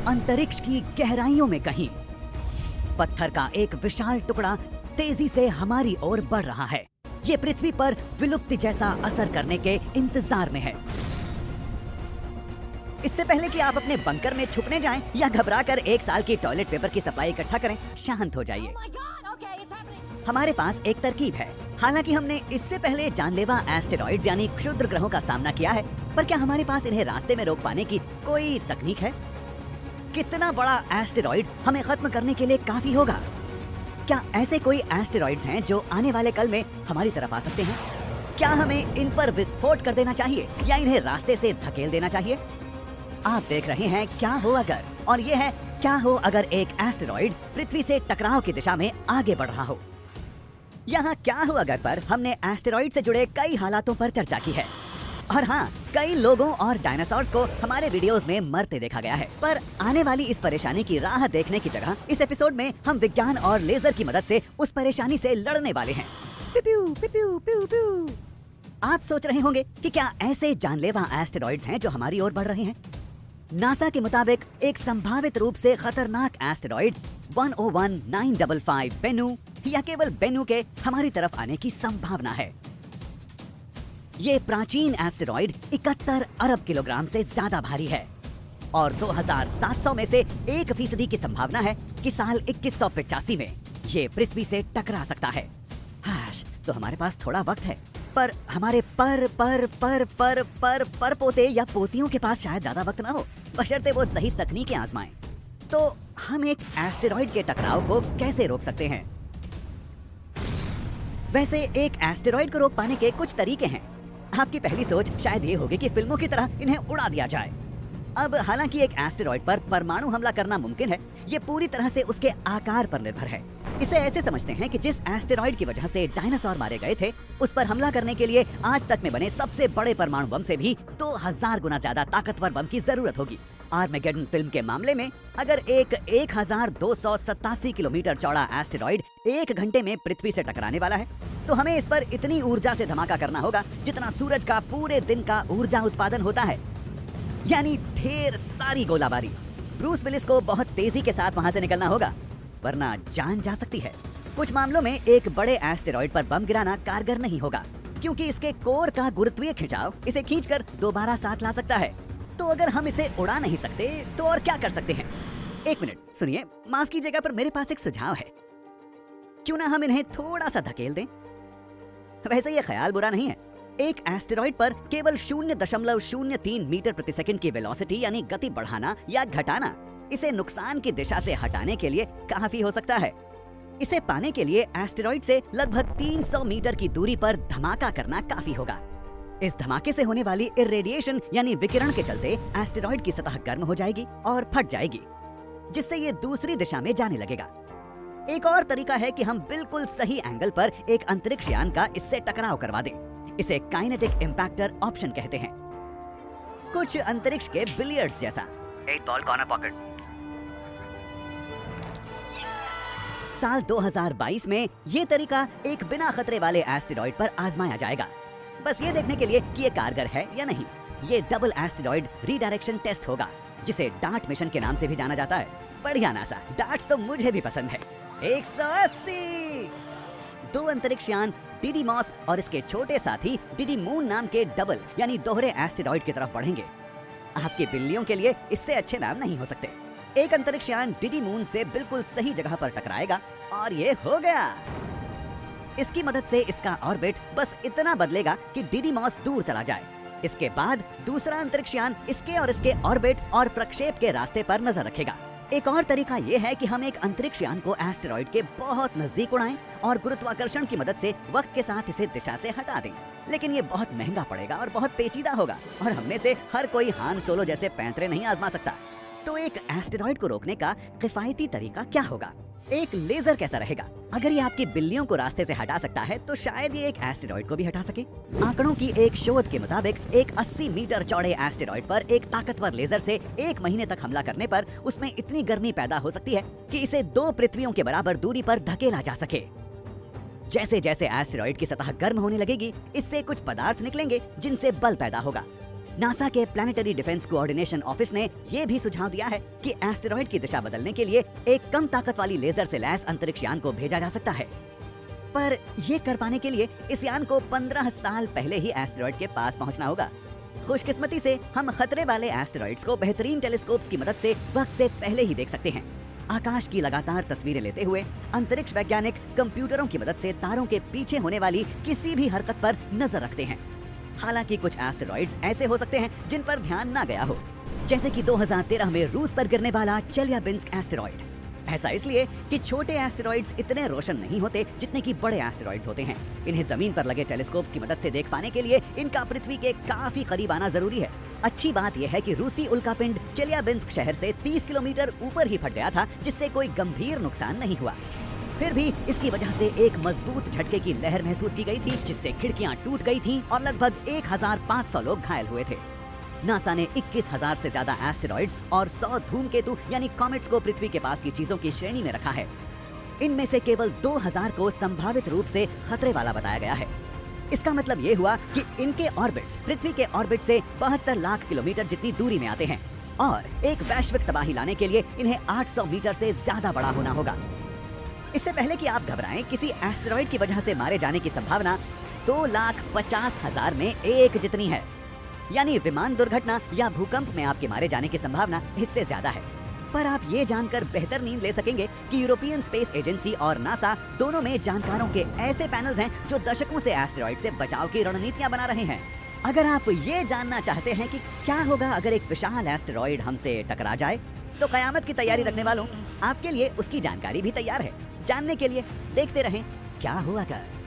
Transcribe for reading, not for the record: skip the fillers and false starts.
अंतरिक्ष की गहराइयों में कहीं पत्थर का एक विशाल टुकड़ा तेजी से हमारी ओर बढ़ रहा है। ये पृथ्वी पर विलुप्ति जैसा असर करने के इंतजार में है। इससे पहले कि आप अपने बंकर में छुपने जाएं या घबराकर 1 साल की टॉयलेट पेपर की सप्लाई इकट्ठा करें, शांत हो जाइए। हमारे पास एक तरकीब है। हालांकि हमने इससे पहले जानलेवा एस्टेरॉइड्स यानी क्षुद्र ग्रहों का सामना किया है, पर क्या हमारे पास इन्हें रास्ते में रोक पाने की कोई तकनीक है? कितना बड़ा एस्टेरॉइड हमें खत्म करने के लिए काफी होगा? क्या ऐसे कोई एस्टेरॉइड्स हैं जो आने वाले कल में हमारी तरफ आ सकते हैं? क्या हमें इन पर विस्फोट कर देना चाहिए या इन्हें रास्ते से धकेल देना चाहिए? आप देख रहे हैं क्या हो अगर, और ये है क्या हो अगर एक एस्टेरॉइड पृथ्वी से टकराव की दिशा में आगे बढ़ रहा हो। यहाँ क्या हो अगर पर हमने एस्टेरॉइड से जुड़े कई हालातों पर चर्चा की है। और हाँ, कई लोगों और डायनासोर्स को हमारे वीडियोस में मरते देखा गया है। पर आने वाली इस परेशानी की राह देखने की जगह इस एपिसोड में हम विज्ञान और लेजर की मदद से उस परेशानी से लड़ने वाले हैं। पिप्यू, पिप्यू, पिप्यू, पिप्यू। आप सोच रहे होंगे कि क्या ऐसे जानलेवा एस्टेरॉइड्स हैं जो हमारी ओर बढ़ रहे हैं? नासा के मुताबिक एक संभावित रूप से खतरनाक एस्टेरॉइड 101955 बेनू या केवल बेनू के हमारी तरफ आने की संभावना है। ये प्राचीन एस्टेरॉइड 71 अरब किलोग्राम से ज्यादा भारी है और 2700 में से 1% की संभावना है कि साल 2185 में ये पृथ्वी से टकरा सकता है। तो हमारे पास थोड़ा वक्त है, पर हमारे पर पोते या पोतियों के पास शायद ज्यादा वक्त ना हो, बशर्ते वो सही तकनीकें आजमाएं। तो हम एक एस्टेरॉइड के टकराव को कैसे रोक सकते हैं? वैसे एक एस्टेरॉइड को रोक पाने के कुछ तरीके हैं। आपकी पहली सोच शायद ये होगी कि फिल्मों की तरह इन्हें उड़ा दिया जाए। अब हालांकि एक एस्टेरॉइड पर परमाणु हमला करना मुमकिन है, ये पूरी तरह से उसके आकार पर निर्भर है। इसे ऐसे समझते हैं कि जिस एस्टेरॉइड की वजह से डायनासोर मारे गए थे, उस पर हमला करने के लिए आज तक में बने सबसे बड़े परमाणु बम से भी 2000 गुना ज्यादा ताकतवर बम की जरूरत होगी। आर्मेगेडन फिल्म के मामले में अगर एक 1287 किलोमीटर चौड़ा एस्टेरॉइड 1 घंटे में पृथ्वी से टकराने वाला है, तो हमें इस पर इतनी ऊर्जा से धमाका करना होगा जितना सूरज का पूरे दिन का ऊर्जा उत्पादन होता है, यानी ढेर सारी गोलाबारी। ब्रूस विलिस को बहुत तेजी के साथ वहां से निकलना होगा, वरना जान जा सकती है। कुछ मामलों में एक बड़े एस्टेरॉइड पर बम गिराना कारगर नहीं होगा, क्योंकि इसके कोर का गुरुत्वीय खिंचाव इसे खींचकर दोबारा साथ ला सकता है। तो अगर हम इसे उड़ा नहीं सकते तो और क्या कर सकते हैं? 1 मिनट सुनिए, माफ कीजिएगा, पर मेरे पास एक सुझाव है। क्यों ना हम इन्हें थोड़ा सा धकेल दें? वैसे ये ख्याल बुरा नहीं है। एक एस्टेरॉइड पर केवल 0.03 मीटर प्रति सेकंड की वेलोसिटी यानी गति बढ़ाना या घटाना इसे नुकसान की दिशा से हटाने के लिए काफी हो सकता है। इसे पाने के लिए एस्टेरॉइड से लगभग 300 मीटर की दूरी पर धमाका करना काफी होगा। इस धमाके से होने वाली इरेडिएशन यानी विकिरण के चलते एस्टेरॉइड की सतह गर्म हो जाएगी और फट जाएगी, जिससे ये दूसरी दिशा में जाने लगेगा। एक और तरीका है कि हम बिल्कुल सही एंगल पर एक अंतरिक्ष यान का इससे टकराव करवा दें। इसे काइनेटिक इम्पैक्टर ऑप्शन कहते हैं, कुछ अंतरिक्ष के बिलियर्ड्स जैसा। 8 बॉल कॉर्नर पॉकेट। साल 2022 में ये तरीका एक बिना खतरे वाले एस्टेरॉइड पर आजमाया जाएगा, बस ये देखने के लिए कि ये कारगर है या नहीं। ये डबल एस्टेरॉइड रीडायरेक्शन टेस्ट होगा, जिसे डार्ट मिशन के नाम से भी जाना जाता है। बढ़िया नासा, डार्ट्स तो मुझे भी पसंद है। 180 2 अंतरिक्ष यान डिडीमॉस और इसके छोटे साथी डिडीमून नाम के डबल यानी दोहरे एस्टेरॉइड की तरफ बढ़ेंगे। आपकी बिल्लियों के लिए इससे अच्छे नाम नहीं हो सकते। एक अंतरिक्ष यान डिडीमून से बिल्कुल सही जगह पर टकराएगा और ये हो गया। इसकी मदद से इसका ऑर्बिट बस इतना बदलेगा कि डिडीमॉस दूर चला जाए। इसके बाद दूसरा अंतरिक्ष यान इसके और इसके ऑर्बिट और प्रक्षेप के रास्ते पर नजर रखेगा। एक और तरीका ये है कि हम एक अंतरिक्ष यान को एस्टेरॉइड के बहुत नजदीक उड़ाएं और गुरुत्वाकर्षण की मदद से वक्त के साथ इसे दिशा से हटा दें। लेकिन ये बहुत महंगा पड़ेगा और बहुत पेचीदा होगा, और हम में से हर कोई हान सोलो जैसे पैंतरे नहीं आजमा सकता। तो एक एस्टेरॉइड को रोकने का किफायती तरीका क्या होगा? एक लेजर कैसा रहेगा? अगर ये आपकी बिल्लियों को रास्ते से हटा सकता है, तो शायद ये एक एस्टेरॉइड को भी हटा सके। आंकड़ों की एक शोध के मुताबिक एक 80 मीटर चौड़े एस्टेरॉइड पर एक ताकतवर लेजर से 1 महीने तक हमला करने पर उसमें इतनी गर्मी पैदा हो सकती है कि इसे 2 पृथ्वियों के बराबर दूरी पर धकेला जा सके। जैसे जैसे एस्टेरॉइड की सतह गर्म होने लगेगी, इससे कुछ पदार्थ निकलेंगे जिनसे बल पैदा होगा। नासा के प्लानिटरी डिफेंस कोऑर्डिनेशन ऑफिस ने यह भी सुझाव दिया है कि एस्टेरॉइड की दिशा बदलने के लिए एक कम ताकत वाली लेजर से लैस अंतरिक्ष यान को भेजा जा सकता है। पर ये कर पाने के लिए इस यान को 15 साल पहले ही एस्टेरॉइड के पास पहुंचना होगा। खुशकिस्मती से हम खतरे वाले एस्टेरॉइड्स को बेहतरीन टेलीस्कोप्स की मदद से वक्त से पहले ही देख सकते हैं। आकाश की लगातार तस्वीरें लेते हुए अंतरिक्ष वैज्ञानिक कंप्यूटरों की मदद से तारों के पीछे होने वाली किसी भी हरकत पर नजर रखते हैं। हालांकि कुछ एस्टेरॉइड्स ऐसे हो सकते हैं जिन पर ध्यान ना गया हो, जैसे कि 2013 में रूस पर गिरने वाला चेल्याबिंस्क एस्टेरॉइड। ऐसा इसलिए कि छोटे एस्टेरॉइड्स इतने रोशन नहीं होते जितने कि बड़े एस्टेरॉइड्स होते हैं। इन्हें जमीन पर लगे टेलीस्कोप्स की मदद से देख पाने के लिए इनका पृथ्वी के काफी करीब आना जरूरी है। अच्छी बात यह है कि रूसी उल्कापिंड चेल्याबिंस्क शहर से 30 किलोमीटर ऊपर ही फट गया था, जिससे कोई गंभीर नुकसान नहीं हुआ। फिर भी इसकी वजह से एक मजबूत झटके की लहर महसूस की गई थी, जिससे खिड़कियां टूट गई थीं और लगभग 1500 लोग घायल हुए थे। नासा ने 21,000 से ज्यादा एस्टेरॉइड्स और 100 धूमकेतु यानी कॉमेट्स को पृथ्वी के पास की चीजों की श्रेणी में रखा है। इनमें से केवल 2000 को संभावित रूप से खतरे वाला बताया गया है। इसका मतलब ये हुआ कि इनके ऑर्बिट्स पृथ्वी के ऑर्बिट से 72 लाख किलोमीटर जितनी दूरी में आते हैं और एक वैश्विक तबाही लाने के लिए इन्हें 800 मीटर से ज्यादा बड़ा होना होगा। इससे पहले कि आप घबराएं, किसी एस्टेरॉइड की वजह से मारे जाने की संभावना 2,50,000 में एक जितनी है। यानी विमान दुर्घटना या भूकंप में आपके मारे जाने की संभावना इससे ज्यादा है। पर आप ये जानकर बेहतर नींद ले सकेंगे कि यूरोपियन स्पेस एजेंसी और नासा दोनों में जानकारों के ऐसे पैनल्स हैं जो दशकों से एस्टेरॉइड से बचाव की रणनीतियां बना रहे हैं। अगर आप ये जानना चाहते हैं कि क्या होगा अगर एक विशाल एस्टेरॉइड हमसे टकरा जाए, तो कयामत की तैयारी रखने वालों, आपके लिए उसकी जानकारी भी तैयार है। जानने के लिए देखते रहें क्या हुआ कर।